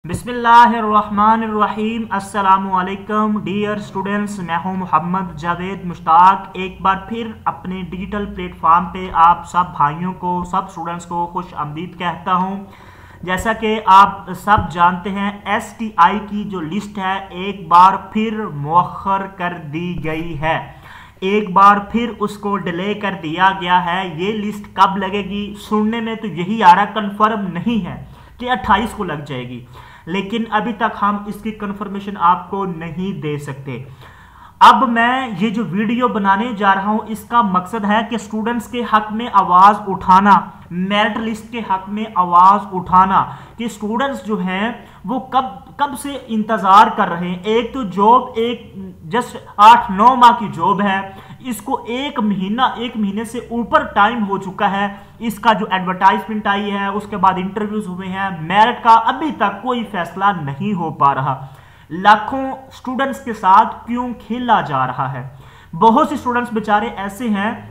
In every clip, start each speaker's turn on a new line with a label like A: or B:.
A: बिस्मिल्लाहिर्रहमानिर्रहीम अस्सलामुअलैकुम dear students, मैं हूं मोहम्मद जावेद मुश्ताक। एक बार फिर अपने डिजिटल प्लेटफॉर्म पे आप सब भाइयों को, सब स्टूडेंट्स को खुश आमदीद कहता हूं। जैसा कि आप सब जानते हैं, STI की जो लिस्ट है एक बार फिर मुअख्खर कर दी गई है, एक बार फिर उसको डिले कर दिया गया है। ये लिस्ट कब लगेगी, सुनने में तो यही आ रहा, कंफर्म नहीं है कि 28 को लग जाएगी, लेकिन अभी तक हम इसकी कंफर्मेशन आपको नहीं दे सकते। अब मैं ये जो वीडियो बनाने जा रहा हूं, इसका मकसद है कि स्टूडेंट्स के हक में आवाज उठाना, मेरिट लिस्ट के हक में आवाज उठाना कि स्टूडेंट्स जो हैं वो कब से इंतजार कर रहे हैं। एक तो जॉब, एक जस्ट 8-9 माह की जॉब है, इसको एक महीने से ऊपर टाइम हो चुका है। इसका जो एडवर्टाइजमेंट आई है, उसके बाद इंटरव्यूज हुए हैं, मेरिट का अभी तक कोई फैसला नहीं हो पा रहा। लाखों स्टूडेंट्स के साथ क्यों खेला जा रहा है। बहुत से स्टूडेंट्स बेचारे ऐसे हैं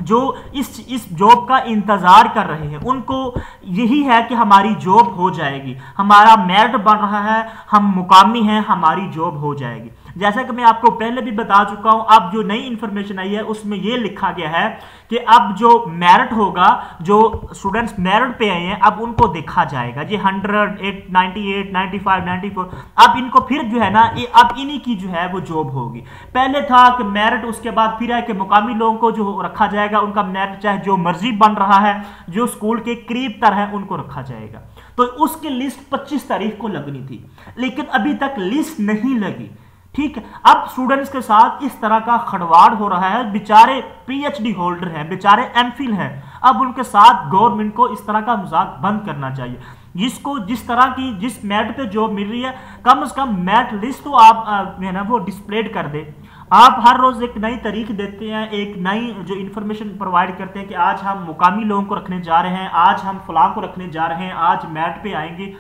A: जो इस जॉब का इंतजार कर रहे हैं, उनको यही है कि हमारी जॉब हो जाएगी, हमारा मेरिट बढ़ रहा है, हम मुकामी हैं, हमारी जॉब हो जाएगी। जैसा कि मैं आपको पहले भी बता चुका हूं, अब जो नई इंफॉर्मेशन आई है उसमें यह लिखा गया है कि अब जो मेरिट होगा, जो स्टूडेंट्स मेरिट पे आए हैं, अब उनको देखा जाएगा। जी 100, 98, 95, 94, अब इनको फिर जो है ना, अब इन्हीं की जो है वो जॉब होगी। पहले था कि मेरिट, उसके बाद फिर है कि मुकामी लोगों को जो रखा जाएगा, उनका मेरिट चाहे जो मर्जी बन रहा है, जो स्कूल के करीब तर है उनको रखा जाएगा। तो उसकी लिस्ट 25 तारीख को लगनी थी, लेकिन अभी तक लिस्ट नहीं लगी। ठीक है, अब स्टूडेंट्स के साथ इस तरह का खड़वाड़ हो रहा है। बेचारे PhD होल्डर हैं, बेचारे MPhil हैं, अब उनके साथ गवर्नमेंट को इस तरह का मजाक बंद करना चाहिए। जिसको जिस तरह की जिस मेरिट पे जॉब मिल रही है, कम से कम मेरिट लिस्ट तो आप है ना वो डिस्प्लेड कर दे। आप हर रोज एक नई तारीख देते हैं, एक नई जो इन्फॉर्मेशन प्रोवाइड करते हैं कि आज हम मुकामी लोगों को रखने जा रहे हैं, आज हम फलां को रखने जा रहे हैं, आज मेरिट पे आएंगे।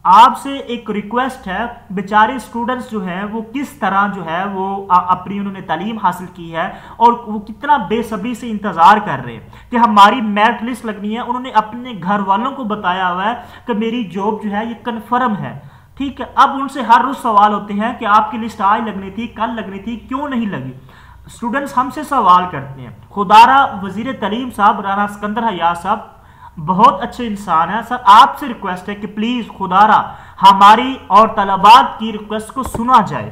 A: आपसे एक रिक्वेस्ट है, बेचारे स्टूडेंट्स जो हैं वो किस तरह जो है वो अपनी उन्होंने तालीम हासिल की है और वो कितना बेसब्री से इंतजार कर रहे हैं कि हमारी मेरिट लिस्ट लगनी है। उन्होंने अपने घर वालों को बताया हुआ है कि मेरी जॉब जो है ये कन्फर्म है। ठीक है, अब उनसे हर रोज सवाल होते हैं कि आपकी लिस्ट आज लगनी थी, कल लगनी थी, क्यों नहीं लगी। स्टूडेंट्स हमसे सवाल करते हैं। खुदारा वजीर तालीम साहब राना सिकंदर हयात साहब बहुत अच्छे इंसान है, सर आपसे रिक्वेस्ट है कि प्लीज खुदारा हमारी और तलबात की रिक्वेस्ट को सुना जाए।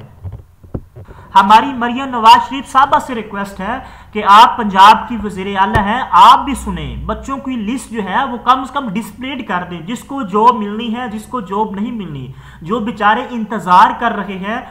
A: हमारी मरियम नवाज शरीफ साहबा से रिक्वेस्ट है कि आप पंजाब की वजीर आला हैं, आप भी सुने। बच्चों की लिस्ट जो है वो कम से कम डिस्प्लेड कर दें, जिसको जॉब मिलनी है, जिसको जॉब नहीं मिलनी, जो बेचारे इंतजार कर रहे हैं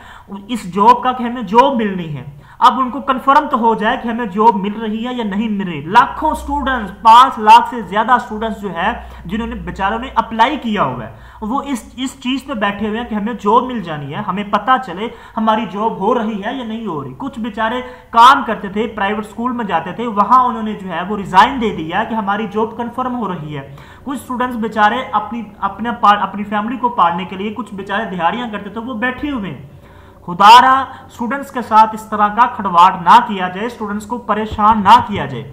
A: इस जॉब का कि हमें जॉब मिलनी है, अब उनको कंफर्म तो हो जाए कि हमें जॉब मिल रही है या नहीं मिल रही। लाखों स्टूडेंट्स, 5 लाख से ज्यादा स्टूडेंट्स जो है जिन्होंने बेचारों ने अप्लाई किया हुआ है, वो इस चीज पे बैठे हुए हैं कि हमें जॉब मिल जानी है, हमें पता चले हमारी जॉब हो रही है या नहीं हो रही। कुछ बेचारे काम करते थे, प्राइवेट स्कूल में जाते थे, वहां उन्होंने जो है वो रिजाइन दे दिया कि हमारी जॉब कंफर्म हो रही है। कुछ स्टूडेंट्स बेचारे अपनी फैमिली को पालने के लिए कुछ बेचारे दिहाड़ियां करते थे, वो बैठे हुए हैं। खुदारा स्टूडेंट्स के साथ इस तरह का खड़वाड़ ना किया जाए, स्टूडेंट्स को परेशान ना किया जाए।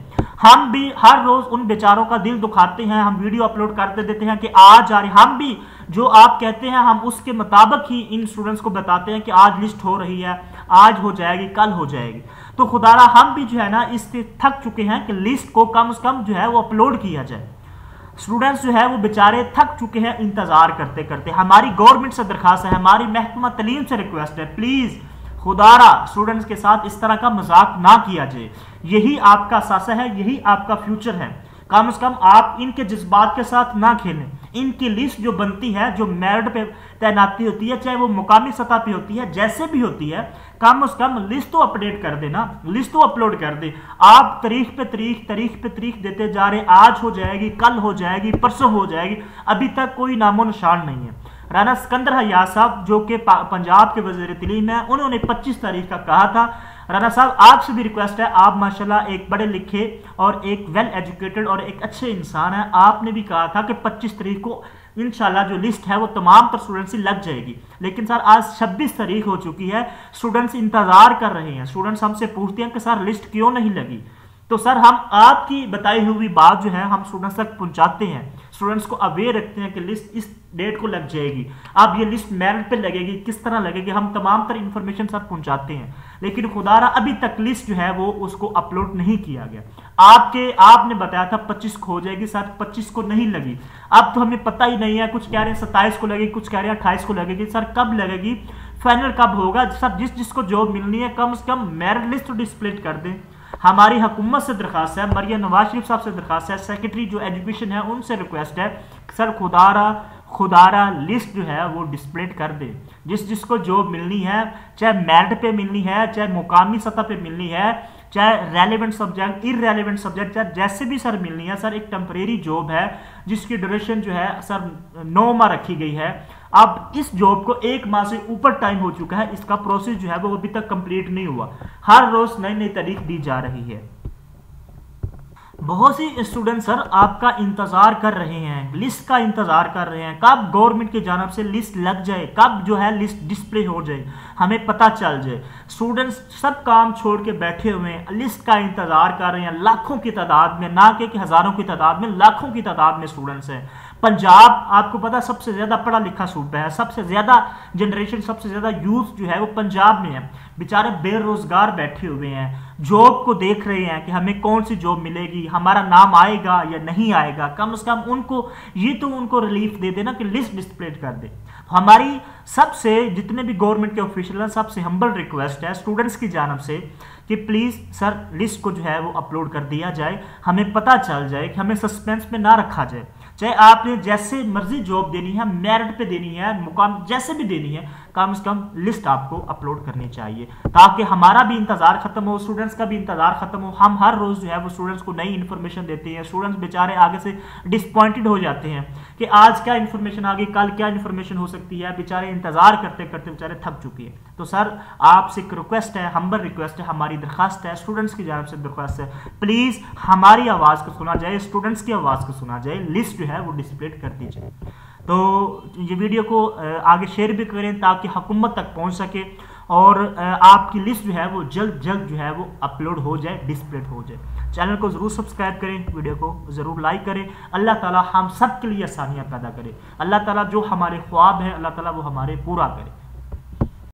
A: हम भी हर रोज उन बेचारों का दिल दुखाते हैं, हम वीडियो अपलोड करते देते हैं कि आज आ रही, हम भी जो आप कहते हैं हम उसके मुताबिक ही इन स्टूडेंट्स को बताते हैं कि आज लिस्ट हो रही है, आज हो जाएगी, कल हो जाएगी। तो खुदारा हम भी जो है ना इससे थक चुके हैं कि लिस्ट को कम से कम जो है वो अपलोड किया जाए। स्टूडेंट्स जो है वो बेचारे थक चुके हैं इंतजार करते करते। हमारी गवर्नमेंट से दरखास्त है, हमारी महकमा तालीम से रिक्वेस्ट है, प्लीज खुदारा स्टूडेंट्स के साथ इस तरह का मजाक ना किया जाए। यही आपका सासा है, यही आपका फ्यूचर है। कम से कम आप इनके जज्बात के साथ ना खेलें। इनकी लिस्ट जो बनती है, जो मेरिट पे तैनाती होती है, चाहे वो मुकामी सतह पे होती है, जैसे भी होती है, कम से कम लिस्ट तो अपडेट कर देना, लिस्ट तो अपलोड कर दे। आप तारीख पे तारीख देते जा रहे, आज हो जाएगी, कल हो जाएगी, परसों हो जाएगी, अभी तक कोई नामो निशान नहीं है। राना सिकंदर हयात साहब जो कि पंजाब के वजीर तालीम है, उन्होंने 25 तारीख का कहा था। राना साहब आपसे भी रिक्वेस्ट है, आप माशाल्लाह एक पढ़े लिखे और एक वेल एजुकेटेड और एक अच्छे इंसान है, आपने भी कहा था कि 25 तारीख को इंशाल्लाह जो लिस्ट है वो तमाम तर स्टूडेंट्स की लग जाएगी। लेकिन सर आज 26 तारीख हो चुकी है, स्टूडेंट्स इंतजार कर रहे हैं। स्टूडेंट्स हमसे पूछते हैं कि सर लिस्ट क्यों नहीं लगी। तो सर हम आपकी बताई हुई बात जो है हम स्टूडेंट्स तक पहुंचाते हैं। स्टूडेंट्स को अवेयर रखते हैं कि लिस्ट इस डेट को लग जाएगी, अब ये लिस्ट मेरिट पे लगेगी, किस तरह लगेगी, हम तमाम तरह इंफॉर्मेशन सर पहुंचाते हैं। लेकिन खुदारा अभी तक लिस्ट जो है वो उसको अपलोड नहीं किया गया। आपने बताया था 25 को हो जाएगी सर, 25 को नहीं लगी। अब तो हमें पता ही नहीं है, कुछ कह रहे हैं 27 को लगेगी, कुछ कह रहे हैं 28 को लगेगी। सर कब लगेगी, फाइनल कब होगा? सर जिसको जॉब मिलनी है कम से कम मेरिट लिस्ट तो डिस्प्ले कर दें। हमारी हुकूमत से दरखास्त है, मरियम नवाज शरीफ साहब से दरखास्त है, सेक्रेटरी जो एजुकेशन है उनसे रिक्वेस्ट है, सर खुदारा लिस्ट जो है वो डिस्प्ले कर दे। जिसको जॉब मिलनी है, चाहे मेरिट पे मिलनी है, चाहे मुकामी सतह पे मिलनी है, चाहे रेलेवेंट सब्जेक्ट, इररेलेवेंट सब्जेक्ट, चाहे जैसे भी सर मिलनी है। सर एक टेम्परेरी जॉब है जिसकी ड्यूरेशन जो है सर 9 माह रखी गई है। अब इस जॉब को 1 माह से ऊपर टाइम हो चुका है, इसका प्रोसेस जो है वो अभी तक कंप्लीट नहीं हुआ। हर रोज नई तारीख दी जा रही है। बहुत सी स्टूडेंट सर आपका इंतजार कर रहे हैं, लिस्ट का इंतजार कर रहे हैं, कब गवर्नमेंट की जानब से लिस्ट लग जाए, कब जो है लिस्ट डिस्प्ले हो जाए, हमें पता चल जाए। स्टूडेंट्स सब काम छोड़ के बैठे हुए हैं, लिस्ट का इंतजार कर रहे हैं, लाखों की तादाद में, ना कि हजारों की तादाद में, लाखों की तादाद में स्टूडेंट्स हैं। पंजाब आपको पता सबसे ज्यादा पढ़ा लिखा सूबा है, सबसे ज्यादा जनरेशन, सबसे ज्यादा यूथ जो है वो पंजाब में है। बेचारे बेरोजगार बैठे हुए हैं, जॉब को देख रहे हैं कि हमें कौन सी जॉब मिलेगी, हमारा नाम आएगा या नहीं आएगा। कम से कम उनको रिलीफ दे देना कि लिस्ट डिस्प्ले कर दे। हमारी सबसे जितने भी गवर्नमेंट के ऑफिशियल हैं सबसे हम्बल रिक्वेस्ट है स्टूडेंट्स की जानब से कि प्लीज सर लिस्ट को जो है वो अपलोड कर दिया जाए, हमें पता चल जाए, कि हमें सस्पेंस में ना रखा जाए। चाहे आपने जैसे मर्जी जॉब देनी है, मेरिट पे देनी है, मुकाम जैसे भी देनी है, कम से कम लिस्ट आपको अपलोड करनी चाहिए, ताकि हमारा भी इंतजार खत्म हो, स्टूडेंट्स का भी इंतजार खत्म हो। हम हर रोज जो है वो स्टूडेंट्स को नई इन्फॉर्मेशन देते हैं। स्टूडेंट्स बेचारे आगे से डिसपॉइंटेड हो जाते हैं कि आज क्या इन्फॉर्मेशन आ गई, कल क्या इन्फॉर्मेशन हो सकती है। बेचारे इंतजार करते करते बेचारे थक चुके हैं। तो सर आपसे एक रिक्वेस्ट है, हम्बल रिक्वेस्ट है, हमारी दरखास्त है, स्टूडेंट्स की जानब से दरखास्त है, प्लीज हमारी आवाज को सुना जाए, स्टूडेंट्स की आवाज को सुना जाए, लिस्ट जो है वो डिस्प्ले कर दी जाए। तो ये वीडियो को आगे शेयर भी करें ताकि हुकूमत तक पहुंच सके और आपकी लिस्ट जो है वो जल्द जो है वो अपलोड हो जाए, डिस्प्ले हो जाए। चैनल को जरूर सब्सक्राइब करें, वीडियो को जरूर लाइक करें। अल्लाह ताला हम सब के लिए आसानियां पैदा करे। अल्लाह ताला जो हमारे ख्वाब हैं अल्लाह ताला वो हमारे पूरा करे।